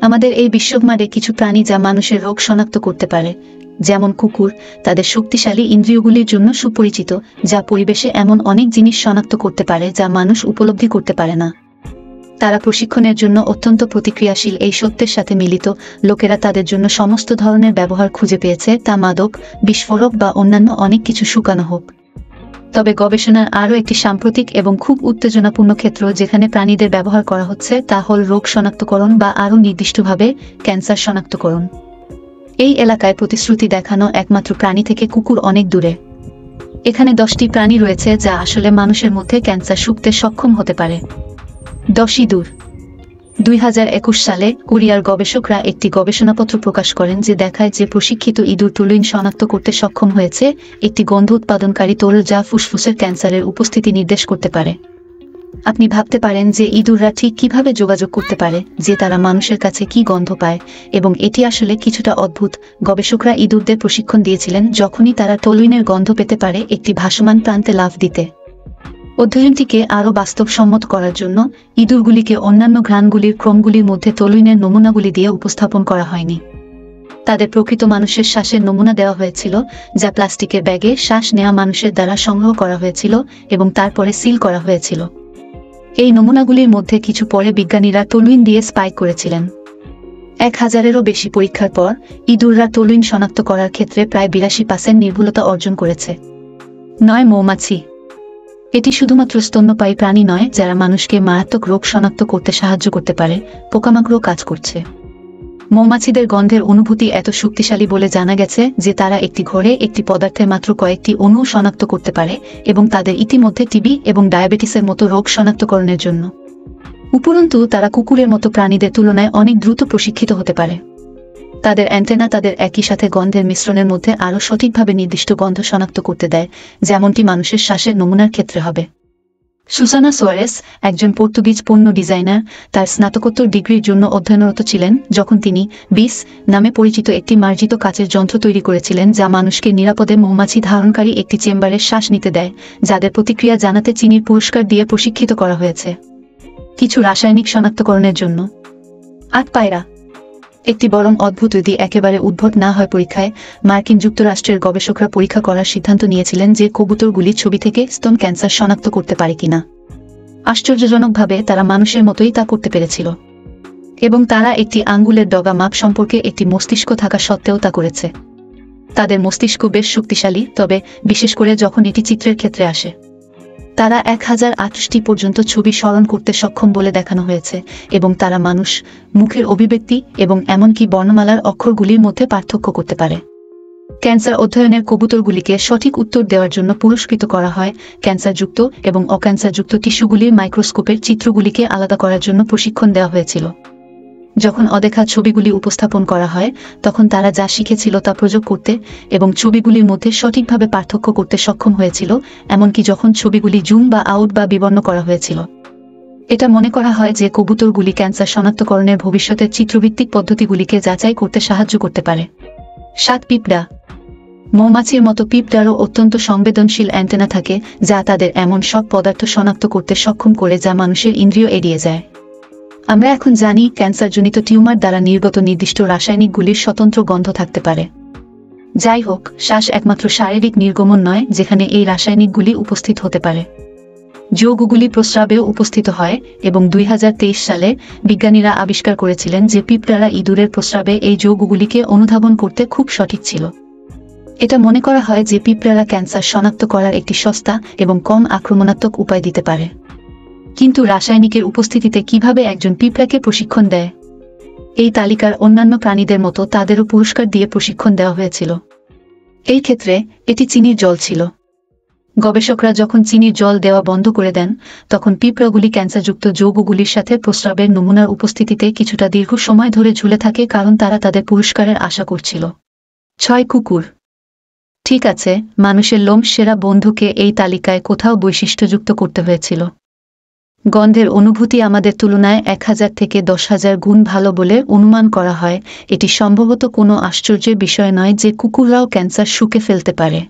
আমাদের এই বিশ্বব্রহ্মাণ্ডে কিছু প্রাণী যা মানুষের রোগ শনাক্ত করতে পারে, যেমন কুকুর তাদের শক্তিশালী ইন্দ্রিয়গুলির জন্য সুপরিচিত, যা পরিবেশে এমন অনেক জিনিস শনাক্ত করতে পারে যা মানুষ উপলব্ধি করতে পারে না। তারা প্রশিক্ষণের জন্য অত্যন্ত প্রতিক্রিয়াশীল। এই সত্যের সাথে মিলিত, লোকেরা তাদের জন্য সমস্ত ধরনের ব্যবহার খুঁজে পেয়েছে, তা মাদক, বিস্ফোরক বা অন্যান্য অনেক কিছু শুকানো হোক। তবে গবেষণার আরও একটি সাম্প্রতিক এবং খুব উত্তেজনাপূর্ণ ক্ষেত্র যেখানে প্রাণীদের ব্যবহার করা হচ্ছে তা হল রোগ শনাক্তকরণ বা আরও নির্দিষ্টভাবে ক্যান্সার শনাক্তকরণ। এই এলাকায় প্রতিশ্রুতি দেখানো একমাত্র প্রাণী থেকে কুকুর অনেক দূরে। এখানে 10টি প্রাণী রয়েছে যা আসলে মানুষের মধ্যে ক্যান্সার শুঁকতে সক্ষম হতে পারে। 10 ইঁদুর। 2021 সালে কোরিয়ার গবেষকরা একটি গবেষণাপত্র প্রকাশ করেন যে দেখায় যে প্রশিক্ষিত ইঁদুর টলুইন শনাক্ত করতে সক্ষম হয়েছে একটি গন্ধ উৎপাদনকারী তরল যা ফুসফুসের ক্যান্সারের উপস্থিতি নির্দেশ করতে পারে। আপনি ভাবতে পারেন যে ইঁদুররা ঠিক কিভাবে যোগাযোগ করতে পারে যে তারা মানুষের কাছে কি গন্ধ পায়, এবং এটি আসলে কিছুটা অদ্ভুত। গবেষকরা ইঁদুরদের প্রশিক্ষণ দিয়েছিলেন যখনই তারা টলুইনের গন্ধ পেতে পারে একটি ভাসমান প্রান্তে লাফ দিতে। অধ্যয়নটিকে আরও বাস্তবসম্মত করার জন্য ইঁদুরগুলিকে অন্যান্য ঘ্রাণগুলির ক্রমগুলির মধ্যে টলুইনের নমুনাগুলি দিয়ে উপস্থাপন করা হয়নি। তাদের প্রকৃত মানুষের শ্বাসের নমুনা দেওয়া হয়েছিল, যা প্লাস্টিকের ব্যাগে শ্বাস নেওয়া মানুষের দ্বারা সংগ্রহ করা হয়েছিল এবং তারপরে সিল করা হয়েছিল। এই নমুনাগুলির মধ্যে কিছু পরে বিজ্ঞানীরা টলুইন দিয়ে স্পাইক করেছিলেন। 1000-এরও বেশি পরীক্ষার পর ইঁদুররা টলুইন শনাক্ত করার ক্ষেত্রে প্রায় 82% নির্ভুলতা অর্জন করেছে। 9 মৌমাছি। এটি শুধুমাত্র স্তন্যপায়ী প্রাণী নয় যারা মানুষকে মারাত্মক রোগ শনাক্ত করতে সাহায্য করতে পারে, পোকামাকড়ও কাজ করছে। মৌমাছিদের গন্ধের অনুভূতি এত শক্তিশালী বলে জানা গেছে যে তারা একটি ঘরে একটি পদার্থের মাত্র কয়েকটি অণু শনাক্ত করতে পারে, এবং তাদের ইতিমধ্যে টিবি এবং ডায়াবেটিসের মতো রোগ শনাক্তকরণের জন্য। উপরন্তু তারা কুকুরের মতো প্রাণীদের তুলনায় অনেক দ্রুত প্রশিক্ষিত হতে পারে। তাদের অ্যান্টেনা তাদের একই সাথে গন্ধের মিশ্রণের মধ্যে আরও সঠিকভাবে নির্দিষ্ট গন্ধ শনাক্ত করতে দেয়, যেমনটি মানুষের শ্বাসের নমুনার ক্ষেত্রে হবে। সুসানা সোয়ারেস, একজন পর্তুগিজ পণ্য ডিজাইনার, তার স্নাতকোত্তর ডিগ্রির জন্য অধ্যয়নরত ছিলেন যখন তিনি বিস নামে পরিচিত একটি মার্জিত কাচের যন্ত্র তৈরি করেছিলেন যা মানুষকে নিরাপদে মৌমাছি ধারণকারী একটি চেম্বারে শ্বাস নিতে দেয়, যাদের প্রতিক্রিয়া জানাতে চিনির পুরস্কার দিয়ে প্রশিক্ষিত করা হয়েছে। কিছু রাসায়নিক শনাক্তকরণের জন্য। 8 পায়রা। একটি বরং অদ্ভুত যদি একেবারে উদ্ভট না হয় পরীক্ষায় মার্কিন যুক্তরাষ্ট্রের গবেষকরা পরীক্ষা করার সিদ্ধান্ত নিয়েছিলেন যে কবুতরগুলি ছবি থেকে স্তন ক্যান্সার শনাক্ত করতে পারে কিনা। আশ্চর্যজনকভাবে তারা মানুষের মতোই তা করতে পেরেছিল, এবং তারা একটি আঙ্গুলের ডগা মাপ সম্পর্কে একটি মস্তিষ্ক থাকা সত্ত্বেও তা করেছে। তাদের মস্তিষ্ক বেশ শক্তিশালী, তবে বিশেষ করে যখন এটি চিত্রের ক্ষেত্রে আসে। তারা 1028টি পর্যন্ত ছবি স্মরণ করতে সক্ষম বলে দেখানো হয়েছে, এবং তারা মানুষ, মুখের অভিব্যক্তি এবং এমনকি বর্ণমালার অক্ষরগুলির মধ্যে পার্থক্য করতে পারে। ক্যান্সার অধ্যয়নের কবুতরগুলিকে সঠিক উত্তর দেওয়ার জন্য পুরস্কৃত করা হয়। ক্যান্সারযুক্ত এবং অক্যান্সারযুক্ত টিস্যুগুলির মাইক্রোস্কোপের চিত্রগুলিকে আলাদা করার জন্য প্রশিক্ষণ দেওয়া হয়েছিল। যখন অদেখা ছবিগুলি উপস্থাপন করা হয় তখন তারা যা শিখেছিল তা প্রয়োগ করতে এবং ছবিগুলির মধ্যে সঠিকভাবে পার্থক্য করতে সক্ষম হয়েছিল, এমনকি যখন ছবিগুলি জুম বা আউট বা বিবর্ণ করা হয়েছিল। এটা মনে করা হয় যে কবুতরগুলি ক্যান্সার শনাক্তকরণের ভবিষ্যতের চিত্রভিত্তিক পদ্ধতিগুলিকে যাচাই করতে সাহায্য করতে পারে। 7 পিঁপড়া। মৌমাছির মতো পিঁপড়ারও অত্যন্ত সংবেদনশীল অ্যান্টেনা থাকে যা তাদের এমন সব পদার্থ শনাক্ত করতে সক্ষম করে যা মানুষের ইন্দ্রিয় এড়িয়ে যায়। আমরা এখন জানি ক্যান্সারজনিত টিউমার দ্বারা নির্গত নির্দিষ্ট রাসায়নিকগুলির স্বতন্ত্র গন্ধ থাকতে পারে। যাই হোক, শ্বাস একমাত্র শারীরিক নির্গমন নয় যেখানে এই রাসায়নিকগুলি উপস্থিত হতে পারে। যৌগগুলি প্রস্রাবেও উপস্থিত হয়, এবং 2023 সালে বিজ্ঞানীরা আবিষ্কার করেছিলেন যে পিঁপড়ারা ইঁদুরের প্রস্রাবে এই যৌগগুলিকে অনুধাবন করতে খুব সঠিক ছিল। এটা মনে করা হয় যে পিঁপড়ারা ক্যান্সার শনাক্ত করার একটি সস্তা এবং কম আক্রমণাত্মক উপায় দিতে পারে। কিন্তু রাসায়নিকের উপস্থিতিতে কিভাবে একজন পিঁপড়াকে প্রশিক্ষণ দেয়? এই তালিকার অন্যান্য প্রাণীদের মতো তাদেরও পুরস্কার দিয়ে প্রশিক্ষণ দেওয়া হয়েছিল। এই ক্ষেত্রে এটি চিনির জল ছিল। গবেষকরা যখন চিনির জল দেওয়া বন্ধ করে দেন তখন পিঁপড়াগুলি ক্যান্সারযুক্ত যৌগগুলির সাথে প্রস্রাবের নমুনার উপস্থিতিতে কিছুটা দীর্ঘ সময় ধরে ঝুলে থাকে কারণ তারা তাদের পুরস্কারের আশা করছিল। 6 কুকুর। ঠিক আছে, মানুষের লোম সেরা বন্ধুকে এই তালিকায় কোথাও বৈশিষ্ট্যযুক্ত করতে হয়েছিল। গন্ধের অনুভূতি আমাদের তুলনায় 1000 থেকে 10,000 গুণ ভালো বলে অনুমান করা হয়। এটি সম্ভবত কোনো আশ্চর্যের বিষয় নয় যে কুকুররাও ক্যান্সার শুঁকে ফেলতে পারে।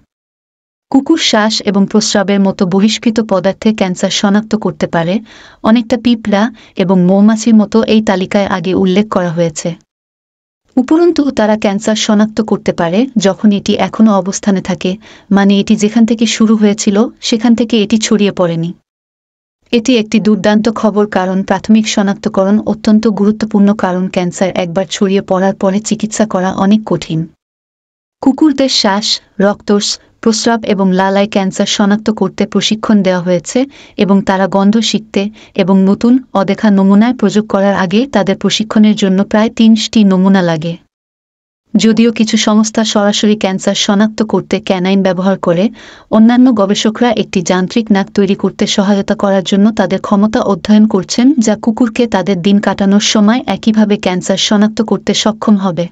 কুকুর শ্বাস এবং প্রস্রাবের মতো বহিষ্কৃত পদার্থে ক্যান্সার শনাক্ত করতে পারে, অনেকটা পিঁপড়া এবং মৌমাছির মতো এই তালিকায় আগে উল্লেখ করা হয়েছে। উপরন্তু তারা ক্যান্সার শনাক্ত করতে পারে যখন এটি এখনও অবস্থানে থাকে, মানে এটি যেখান থেকে শুরু হয়েছিল সেখান থেকে এটি ছড়িয়ে পড়েনি। এটি একটি দুর্দান্ত খবর, কারণ প্রাথমিক শনাক্তকরণ অত্যন্ত গুরুত্বপূর্ণ, কারণ ক্যান্সার একবার ছড়িয়ে পড়ার পরে চিকিৎসা করা অনেক কঠিন। কুকুরদের শ্বাস, রক্তস, প্রস্রাব এবং লালায় ক্যান্সার শনাক্ত করতে প্রশিক্ষণ দেওয়া হয়েছে এবং তারা গন্ধ শিখতে এবং নতুন অদেখা নমুনায় প্রয়োগ করার আগে তাদের প্রশিক্ষণের জন্য প্রায় ৩০টি নমুনা লাগে। যদিও কিছু সংস্থা সরাসরি ক্যান্সার শনাক্ত করতে ক্যানাইন ব্যবহার করে, অন্যান্য গবেষকরা একটি যান্ত্রিক নাক তৈরি করতে সহায়তা করার জন্য তাদের ক্ষমতা অধ্যয়ন করছেন, যা কুকুরকে তাদের দিন কাটানোর সময় একইভাবে ক্যান্সার শনাক্ত করতে সক্ষম হবে।